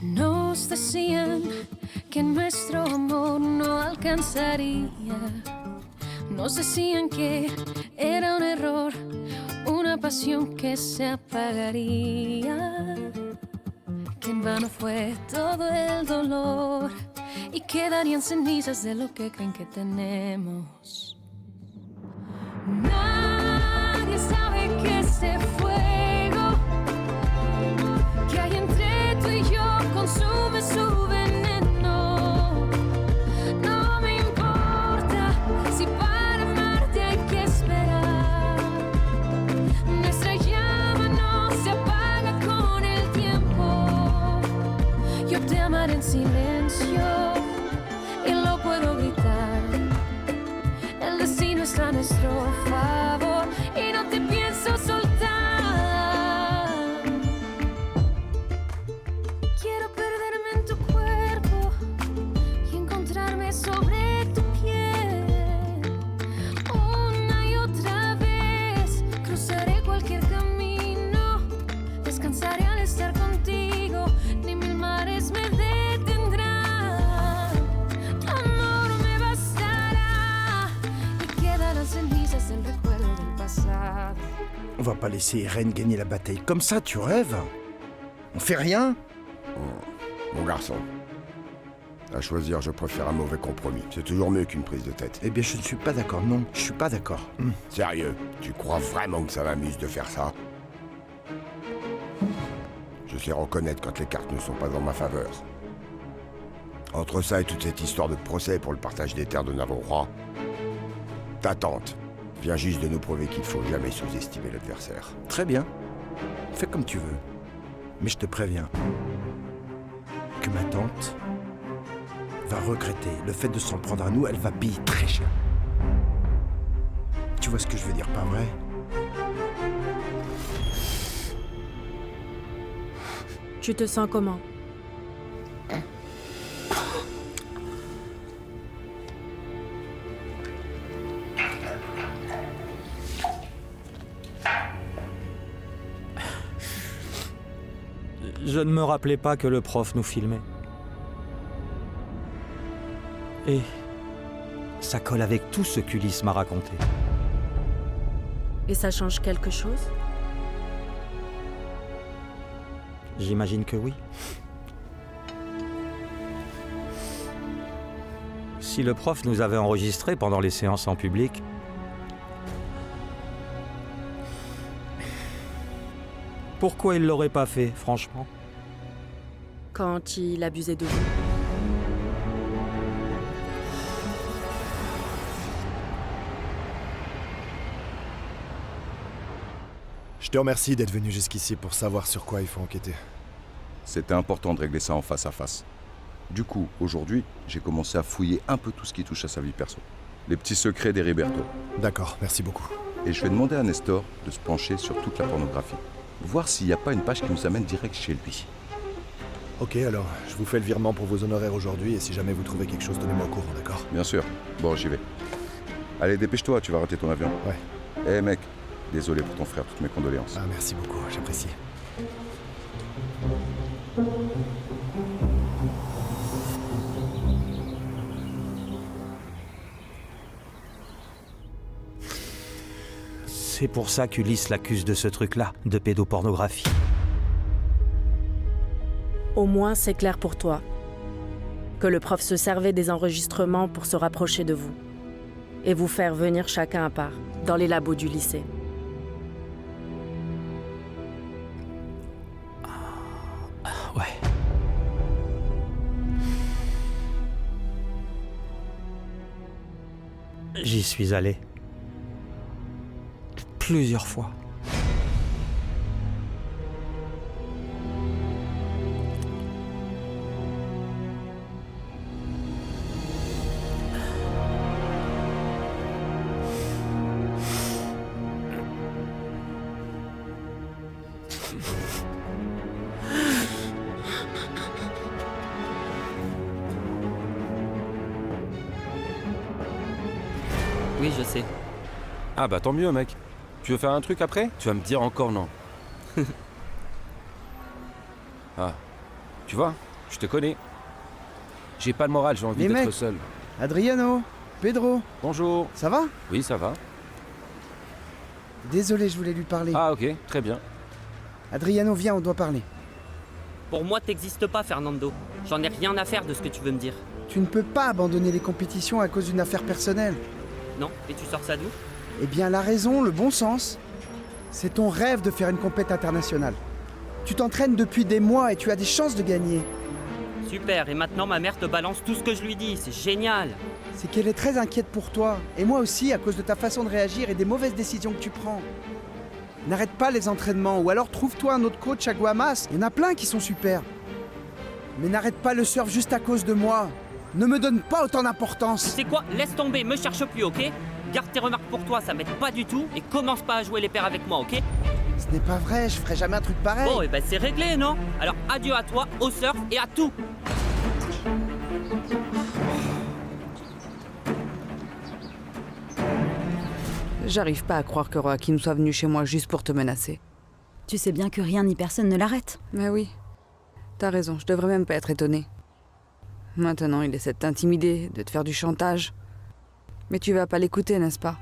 Nos decían que nuestro amor no alcanzaría. Nos decían que era un error, una pasión que se apagaría. Que en vano fue todo el dolor y quedarían cenizas de lo que creen que tenemos. Nadie sabe que ese fuego que hay entre tú y yo consume su veneno. No me importa si para amarte hay que esperar. Nuestra llama no se apaga con el tiempo. Yo te amaré en silencio y lo puedo gritar. El destino está a nuestro favor y no te pienso soltar. Quiero perderme en tu cuerpo y encontrarme sobre tu piel. Una y otra vez cruzaré cualquier camino. Descansaré al estar contigo, ni mil mares me detendrán. Tu amor me bastará y quedarán cenizas del recuerdo del pasado. On va pas laisser Irène gagner la bataille. Comme ça, tu rêves? On fait rien? Mon garçon, à choisir, je préfère un mauvais compromis. C'est toujours mieux qu'une prise de tête. Eh bien, je ne suis pas d'accord. Non, je suis pas d'accord. Sérieux, tu crois vraiment que ça m'amuse de faire ça? Je sais reconnaître quand les cartes ne sont pas en ma faveur. Entre ça et toute cette histoire de procès pour le partage des terres de Navarro, ta tante vient juste de nous prouver qu'il ne faut jamais sous-estimer l'adversaire. Très bien. Fais comme tu veux. Mais je te préviens que ma tante va regretter le fait de s'en prendre à nous. Elle va payer très cher. Tu vois ce que je veux dire, pas vrai? Tu te sens comment? Je ne me rappelais pas que le prof nous filmait. Et ça colle avec tout ce qu'Ulysse m'a raconté. Et ça change quelque chose? J'imagine que oui. Si le prof nous avait enregistrés pendant les séances en public, pourquoi il l'aurait pas fait, franchement? Quand il abusait de vous? Je te remercie d'être venu jusqu'ici pour savoir sur quoi il faut enquêter. C'était important de régler ça en face à face. Du coup, aujourd'hui, j'ai commencé à fouiller un peu tout ce qui touche à sa vie perso. Les petits secrets d'Heriberto. D'accord, merci beaucoup. Et je vais demander à Nestor de se pencher sur toute la pornographie. Voir s'il n'y a pas une page qui nous amène direct chez lui. Ok, alors, je vous fais le virement pour vos honoraires aujourd'hui, et si jamais vous trouvez quelque chose, tenez-moi au courant, d'accord? Bien sûr. Bon, j'y vais. Allez, dépêche-toi, tu vas rater ton avion. Ouais. Eh mec, désolé pour ton frère, toutes mes condoléances. Ah, merci beaucoup, j'apprécie. C'est pour ça qu'Ulysse l'accuse de ce truc-là, de pédopornographie. Au moins, c'est clair pour toi. Que le prof se servait des enregistrements pour se rapprocher de vous. Et vous faire venir chacun à part, dans les labos du lycée. Ouais. J'y suis allé. Plusieurs fois. Oui, je sais. Ah bah tant mieux, mec. Tu veux faire un truc après? Tu vas me dire encore non. Ah, tu vois, je te connais. J'ai pas le moral, j'ai envie Les d'être mecs. seul. Adriano, Pedro, Bonjour. ça va? Oui, ça va. Désolé, je voulais lui parler. Ah, ok, très bien. Adriano, viens, on doit parler. Pour moi, t'existes pas, Fernando. J'en ai rien à faire de ce que tu veux me dire. Tu ne peux pas abandonner les compétitions à cause d'une affaire personnelle. Non? Et tu sors ça d'où? Eh bien, la raison, le bon sens, c'est ton rêve de faire une compète internationale. Tu t'entraînes depuis des mois et tu as des chances de gagner. Super, et maintenant ma mère te balance tout ce que je lui dis, c'est génial. C'est qu'elle est très inquiète pour toi. Et moi aussi, à cause de ta façon de réagir et des mauvaises décisions que tu prends. N'arrête pas les entraînements, ou alors trouve-toi un autre coach à Guamas. Il y en a plein qui sont super. Mais n'arrête pas le surf juste à cause de moi. Ne me donne pas autant d'importance. C'est quoi? Laisse tomber, me cherche plus, ok? Garde tes remarques pour toi, ça m'aide pas du tout, et commence pas à jouer les paires avec moi, ok? Ce n'est pas vrai, je ferai jamais un truc pareil. Bon, et ben c'est réglé, non? Alors adieu à toi, au surf et à tout. J'arrive pas à croire que Joaquin soit venu chez moi juste pour te menacer. Tu sais bien que rien ni personne ne l'arrête. Mais oui, t'as raison, je devrais même pas être étonnée. Maintenant, il essaie de t'intimider, de te faire du chantage. Mais tu vas pas l'écouter, n'est-ce pas?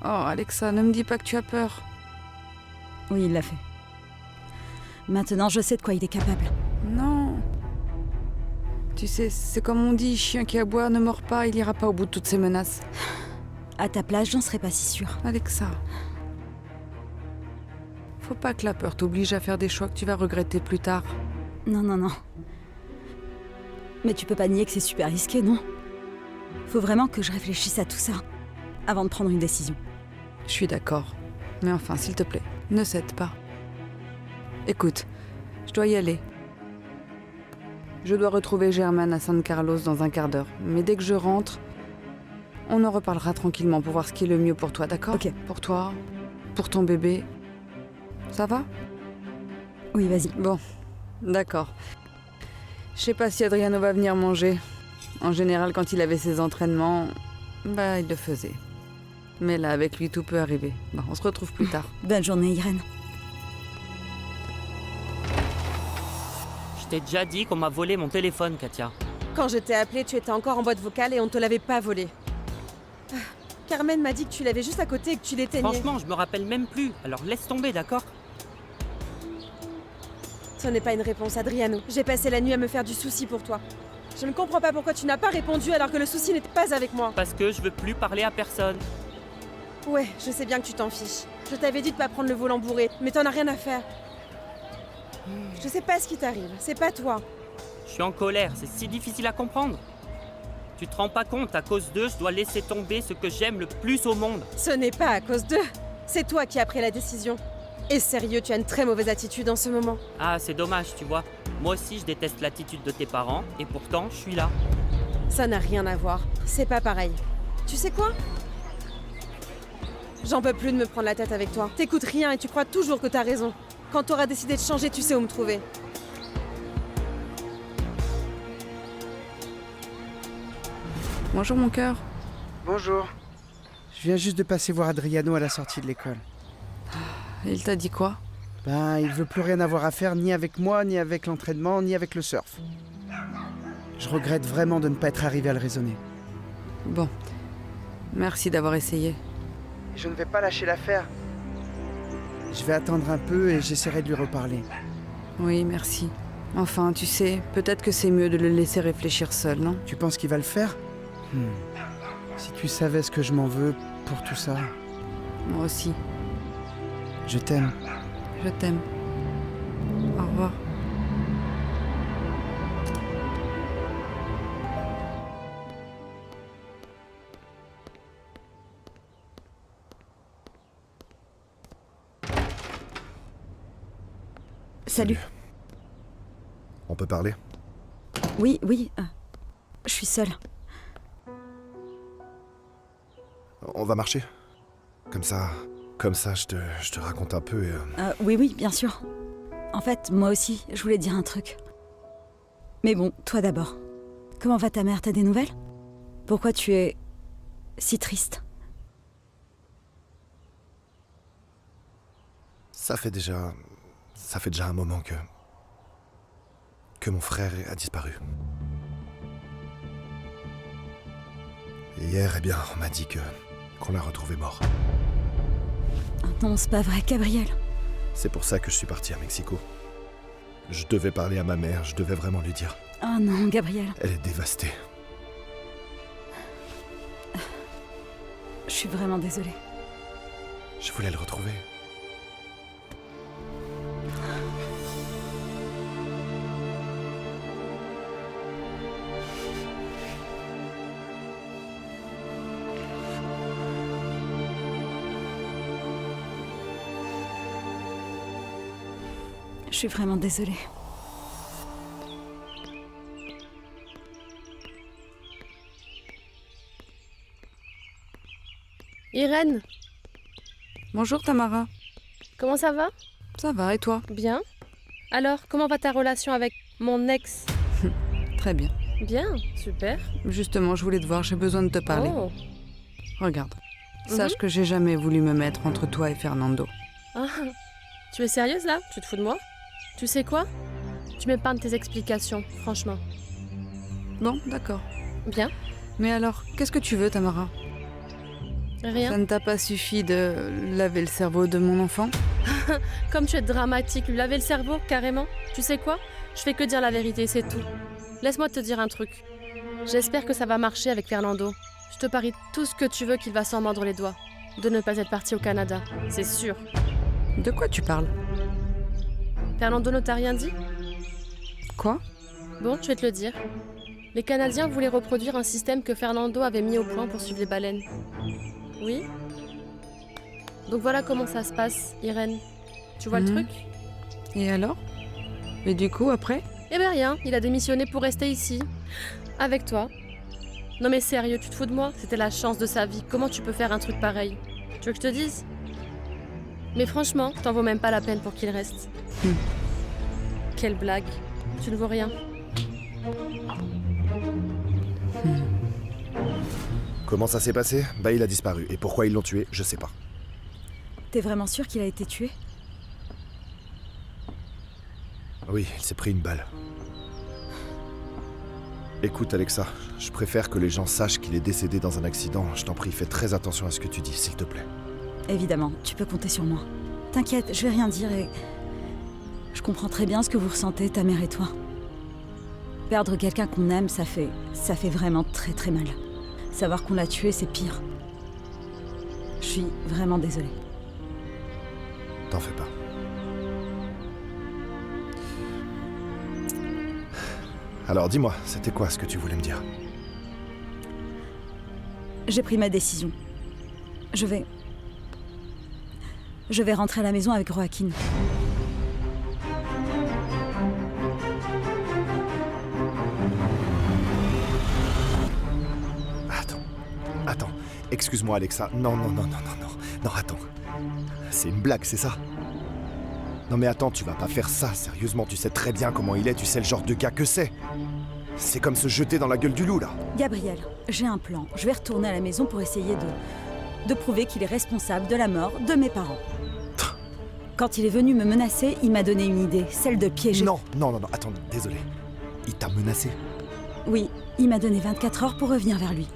Oh, Alexa, ne me dis pas que tu as peur. Oui, il l'a fait. Maintenant, je sais de quoi il est capable. Non. Tu sais, c'est comme on dit, chien qui aboie ne mord pas, il ira pas au bout de toutes ces menaces. À ta place, j'en serais pas si sûre. Alexa. Faut pas que la peur t'oblige à faire des choix que tu vas regretter plus tard. Non, non, non. Mais tu peux pas nier que c'est super risqué, non? Faut vraiment que je réfléchisse à tout ça, avant de prendre une décision. Je suis d'accord. Mais enfin, s'il te plaît, ne cède pas. Écoute, je dois y aller. Je dois retrouver Germaine à San Carlos dans un quart d'heure. Mais dès que je rentre, on en reparlera tranquillement pour voir ce qui est le mieux pour toi, d'accord? Ok. Pour toi, pour ton bébé. Ça va? Oui, vas-y. Bon, d'accord. Je sais pas si Adriano va venir manger. En général, quand il avait ses entraînements, il le faisait. Mais là, avec lui, tout peut arriver. Bon, on se retrouve plus tard. Bonne journée, Irène. Je t'ai déjà dit qu'on m'a volé mon téléphone, Katia. Quand je t'ai appelé, tu étais encore en boîte vocale et on te l'avait pas volé. Ah, Carmen m'a dit que tu l'avais juste à côté et que tu l'éteignais. Franchement, je me rappelle même plus, alors laisse tomber, d'accord? Ce n'est pas une réponse, Adriano. J'ai passé la nuit à me faire du souci pour toi. Je ne comprends pas pourquoi tu n'as pas répondu alors que le souci n'était pas avec moi. Parce que je veux plus parler à personne. Ouais, je sais bien que tu t'en fiches. Je t'avais dit de pas prendre le volant bourré, mais t'en as rien à faire. Je sais pas ce qui t'arrive, c'est pas toi. Je suis en colère, c'est si difficile à comprendre. Tu te rends pas compte, à cause d'eux, je dois laisser tomber ce que j'aime le plus au monde. Ce n'est pas à cause d'eux. C'est toi qui as pris la décision. Et sérieux, tu as une très mauvaise attitude en ce moment. Ah, c'est dommage, tu vois. Moi aussi, je déteste l'attitude de tes parents, et pourtant, je suis là. Ça n'a rien à voir. C'est pas pareil. Tu sais quoi? J'en peux plus de me prendre la tête avec toi. T'écoutes rien et tu crois toujours que t'as raison. Quand t'auras décidé de changer, tu sais où me trouver. Bonjour, mon cœur. Bonjour. Je viens juste de passer voir Adriano à la sortie de l'école. Il t'a dit quoi? Il veut plus rien avoir à faire ni avec moi, ni avec l'entraînement, ni avec le surf. Je regrette vraiment de ne pas être arrivé à le raisonner. Bon. Merci d'avoir essayé. Je ne vais pas lâcher l'affaire. Je vais attendre un peu et j'essaierai de lui reparler. Oui, merci. Enfin, tu sais, peut-être que c'est mieux de le laisser réfléchir seul, non? Tu penses qu'il va le faire? Si tu savais ce que je m'en veux pour tout ça. Moi aussi. Je t'aime. Je t'aime. Au revoir. Salut. On peut parler? Oui, oui. Je suis seule. On va marcher? Comme ça, je te raconte un peu et... Oui, oui, bien sûr. En fait, moi aussi, je voulais dire un truc. Mais bon, toi d'abord. Comment va ta mère? T'as des nouvelles? Pourquoi tu es si triste? Ça fait déjà un moment que mon frère a disparu. Et hier, eh bien, on m'a dit qu'on l'a retrouvé mort. Non, c'est pas vrai, Gabriel. C'est pour ça que je suis parti à Mexico. Je devais parler à ma mère, je devais vraiment lui dire. Oh non, Gabriel. Elle est dévastée. Je suis vraiment désolée. Je voulais le retrouver. Je suis vraiment désolée. Irène, Bonjour Tamara. comment ça va? Ça va et toi? Bien. Alors, comment va ta relation avec mon ex? Très bien. Bien, super. Justement, je voulais te voir, j'ai besoin de te parler. Oh. Regarde. Sache que j'ai jamais voulu me mettre entre toi et Fernando. Ah, tu es sérieuse là? Tu te fous de moi? Tu sais quoi? Tu m'épargnes tes explications, franchement. Bon, d'accord. Bien. Mais alors, qu'est-ce que tu veux, Tamara? Rien. Ça ne t'a pas suffi de laver le cerveau de mon enfant? Comme tu es dramatique, lui laver le cerveau, carrément. Tu sais quoi? Je fais que dire la vérité, c'est tout. Laisse-moi te dire un truc. J'espère que ça va marcher avec Fernando. Je te parie tout ce que tu veux qu'il va s'en mordre les doigts. De ne pas être parti au Canada, c'est sûr. De quoi tu parles? Fernando ne t'a rien dit? Quoi? Bon, je vais te le dire. Les Canadiens voulaient reproduire un système que Fernando avait mis au point pour suivre les baleines. Oui? Donc voilà comment ça se passe, Irène. Tu vois le truc? Et alors? Et du coup, après? Eh ben rien, il a démissionné pour rester ici. Avec toi. Non mais sérieux, tu te fous de moi? C'était la chance de sa vie. Comment tu peux faire un truc pareil? Tu veux que je te dise? Mais franchement, t'en vaut même pas la peine pour qu'il reste. Quelle blague. Tu ne vaux rien. Comment ça s'est passé? Bah, il a disparu. Et pourquoi ils l'ont tué, je sais pas. T'es vraiment sûr qu'il a été tué? Oui, il s'est pris une balle. Écoute, Alexa, je préfère que les gens sachent qu'il est décédé dans un accident. Je t'en prie, fais très attention à ce que tu dis, s'il te plaît. Évidemment, tu peux compter sur moi. T'inquiète, je vais rien dire et... Je comprends très bien ce que vous ressentez, ta mère et toi. Perdre quelqu'un qu'on aime, ça fait vraiment très très mal. Savoir qu'on l'a tué, c'est pire. Je suis vraiment désolée. T'en fais pas. Alors dis-moi, c'était quoi ce que tu voulais me dire? J'ai pris ma décision. Je vais rentrer à la maison avec Joaquin. Attends, excuse-moi Alexa. Non, attends. C'est une blague, c'est ça? Non mais attends, tu vas pas faire ça, sérieusement, tu sais très bien comment il est, tu sais le genre de gars que c'est. C'est comme se jeter dans la gueule du loup, là. Gabriel, j'ai un plan. Je vais retourner à la maison pour essayer de prouver qu'il est responsable de la mort de mes parents. Quand il est venu me menacer, il m'a donné une idée, celle de piéger... Non, attends, désolé. Il t'a menacé? Oui, il m'a donné 24 heures pour revenir vers lui.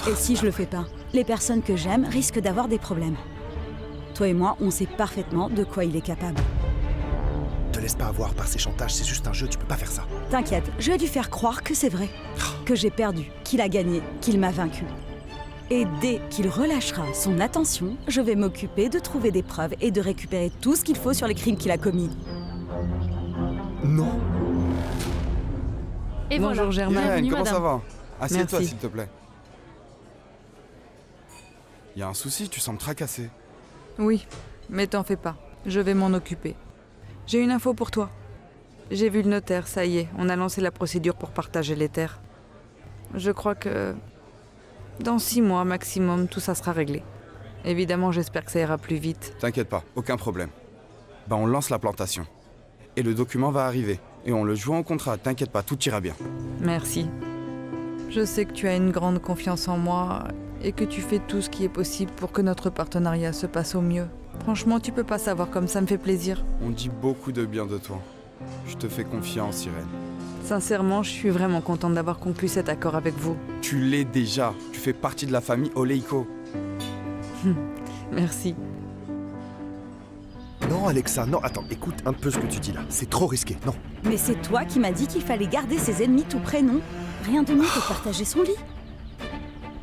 Et si je le fais pas, les personnes que j'aime risquent d'avoir des problèmes. Toi et moi, on sait parfaitement de quoi il est capable. Te laisse pas avoir par ces chantages, c'est juste un jeu, tu peux pas faire ça. T'inquiète, je vais lui faire croire que c'est vrai. Que j'ai perdu, qu'il a gagné, qu'il m'a vaincu. Et dès qu'il relâchera son attention, je vais m'occuper de trouver des preuves et de récupérer tout ce qu'il faut sur les crimes qu'il a commis. Non. Et bonjour voilà. Germaine. Irène, comment madame. ça va? Assieds-toi Merci. s'il te plaît. Y a un souci, tu sembles tracassé. Oui, mais t'en fais pas. Je vais m'en occuper. J'ai une info pour toi. J'ai vu le notaire, ça y est, on a lancé la procédure pour partager les terres. Je crois que... dans 6 mois maximum, tout ça sera réglé. Évidemment, j'espère que ça ira plus vite. T'inquiète pas, aucun problème. Bah on lance la plantation. Et le document va arriver. Et on le joue en contrat, t'inquiète pas, tout ira bien. Merci. Je sais que tu as une grande confiance en moi et que tu fais tout ce qui est possible pour que notre partenariat se passe au mieux. Franchement, tu peux pas savoir comme ça me fait plaisir. On dit beaucoup de bien de toi. Je te fais confiance, Irène. Sincèrement, je suis vraiment contente d'avoir conclu cet accord avec vous. Tu l'es déjà. Tu fais partie de la famille Oleiko. Merci. Non, Alexa, non, attends, écoute un peu ce que tu dis là. C'est trop risqué, non. Mais c'est toi qui m'as dit qu'il fallait garder ses ennemis tout près, non? Rien de mieux que de partager son lit.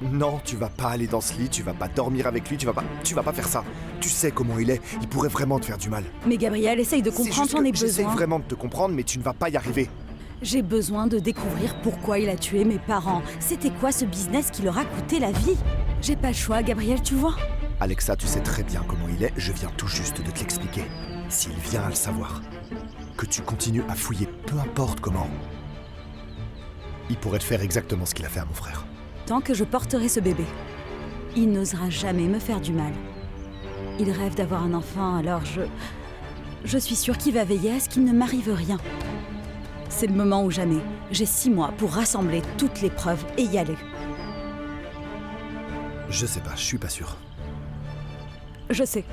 Non, tu vas pas aller dans ce lit, tu vas pas dormir avec lui, tu vas pas faire ça. Tu sais comment il est, il pourrait vraiment te faire du mal. Mais Gabriel, essaye de comprendre, j'en ai J'essaie besoin. vraiment de te comprendre, mais tu ne vas pas y arriver. J'ai besoin de découvrir pourquoi il a tué mes parents. C'était quoi ce business qui leur a coûté la vie? J'ai pas le choix, Gabriel, tu vois. Alexa, tu sais très bien comment il est, je viens tout juste de te l'expliquer. S'il vient à le savoir, que tu continues à fouiller, peu importe comment, il pourrait te faire exactement ce qu'il a fait à mon frère. Tant que je porterai ce bébé, il n'osera jamais me faire du mal. Il rêve d'avoir un enfant, alors je suis sûre qu'il va veiller à ce qu'il ne m'arrive rien. C'est le moment ou jamais. J'ai 6 mois pour rassembler toutes les preuves et y aller. Je sais pas, je suis pas sûr. Je sais.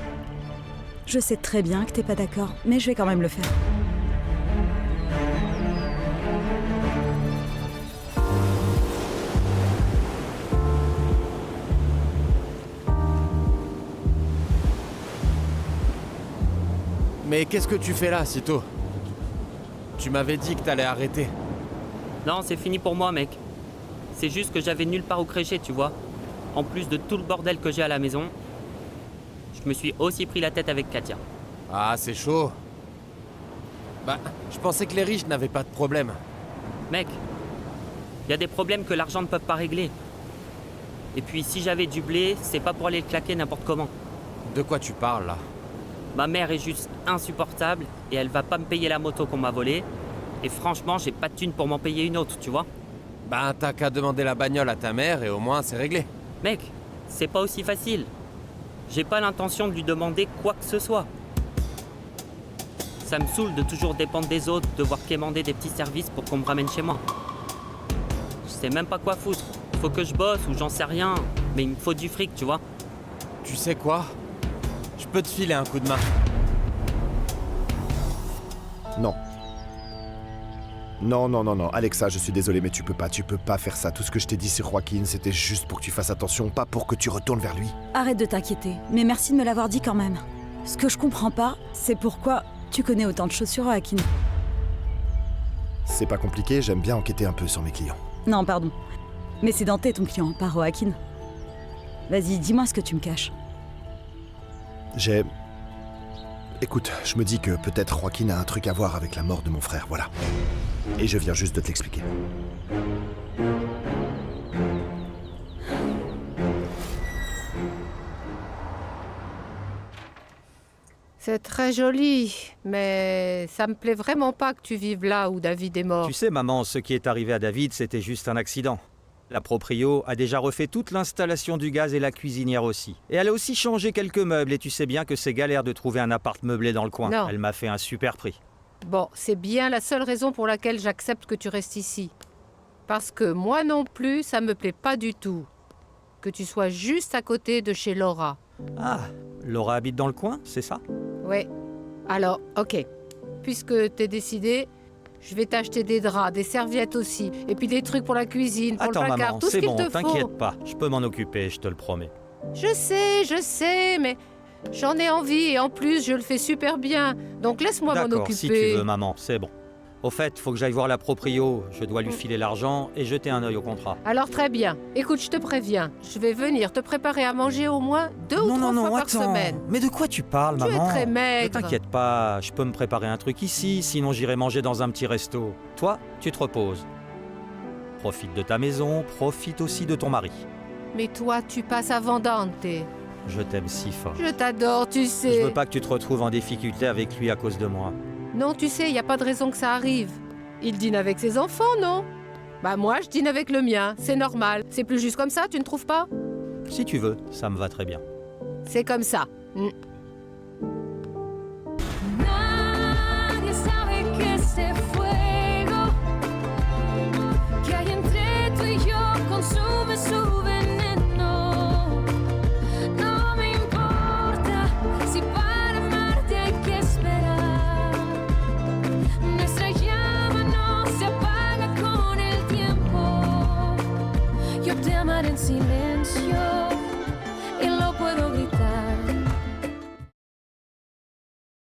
Je sais très bien que t'es pas d'accord, mais je vais quand même le faire. Mais qu'est-ce que tu fais là, si tôt? Tu m'avais dit que t'allais arrêter. Non, c'est fini pour moi, mec. C'est juste que j'avais nulle part où crécher, tu vois. En plus de tout le bordel que j'ai à la maison, je me suis aussi pris la tête avec Katia. Ah, c'est chaud. Bah, je pensais que les riches n'avaient pas de problème. Mec, il y a des problèmes que l'argent ne peut pas régler. Et puis si j'avais du blé, c'est pas pour aller le claquer n'importe comment. De quoi tu parles, là? Ma mère est juste insupportable et elle va pas me payer la moto qu'on m'a volée. Et franchement, j'ai pas de thune pour m'en payer une autre, tu vois. Bah, t'as qu'à demander la bagnole à ta mère et au moins c'est réglé. Mec, c'est pas aussi facile. J'ai pas l'intention de lui demander quoi que ce soit. Ça me saoule de toujours dépendre des autres, devoir quémander des petits services pour qu'on me ramène chez moi. Je sais même pas quoi foutre. Faut que je bosse ou j'en sais rien, mais il me faut du fric, tu vois. Tu sais quoi? Je peux te filer un coup de main. Non. Non, Alexa, je suis désolé, mais tu peux pas faire ça. Tout ce que je t'ai dit sur Joaquin, c'était juste pour que tu fasses attention, pas pour que tu retournes vers lui. Arrête de t'inquiéter, mais merci de me l'avoir dit quand même. Ce que je comprends pas, c'est pourquoi tu connais autant de choses sur Joaquin. C'est pas compliqué, j'aime bien enquêter un peu sur mes clients. Non, pardon. Mais c'est Dante ton client, pas Joaquin. Vas-y, dis-moi ce que tu me caches. Écoute, je me dis que peut-être Joaquin a un truc à voir avec la mort de mon frère, voilà. Et je viens juste de te l'expliquer. C'est très joli, mais ça me plaît vraiment pas que tu vives là où David est mort. Tu sais, maman, ce qui est arrivé à David, c'était juste un accident. La proprio a déjà refait toute l'installation du gaz et la cuisinière aussi. Et elle a aussi changé quelques meubles, et tu sais bien que c'est galère de trouver un appart meublé dans le coin. Non. Elle m'a fait un super prix. Bon, c'est bien la seule raison pour laquelle j'accepte que tu restes ici. Parce que moi non plus, ça me plaît pas du tout. Que tu sois juste à côté de chez Laura. Ah, Laura habite dans le coin, c'est ça? Ouais. Alors, ok. Puisque t'es décidé, je vais t'acheter des draps, des serviettes aussi, et puis des trucs pour la cuisine, pour Attends, le placard, maman, tout ce c'est qu'il bon, te faut. t'inquiète pas. Je peux m'en occuper, je te le promets. Je sais, mais j'en ai envie, et en plus, je le fais super bien. Donc laisse-moi m'en D'accord, occuper. si tu veux, maman, c'est bon. Au fait, faut que j'aille voir la proprio. Je dois lui filer l'argent et jeter un œil au contrat. Alors très bien. Écoute, je te préviens, je vais venir te préparer à manger au moins 2 ou 3 fois par semaine. Mais de quoi tu parles, Tu es maman? très maigre. Ne t'inquiète pas, je peux me préparer un truc ici, sinon j'irai manger dans un petit resto. Toi, tu te reposes. Profite de ta maison, profite aussi de ton mari. Mais toi, tu passes avant Dante. Je t'aime si fort. Je t'adore, tu sais. Je veux pas que tu te retrouves en difficulté avec lui à cause de moi. Non, tu sais, il n'y a pas de raison que ça arrive. Il dîne avec ses enfants, non? Bah moi, je dîne avec le mien, c'est normal. C'est plus juste comme ça, tu ne trouves pas? Si tu veux, ça me va très bien. C'est comme ça. Nadie sabe que este fuego que hay entre tú y yo consume su veneno. No me importa si silencio.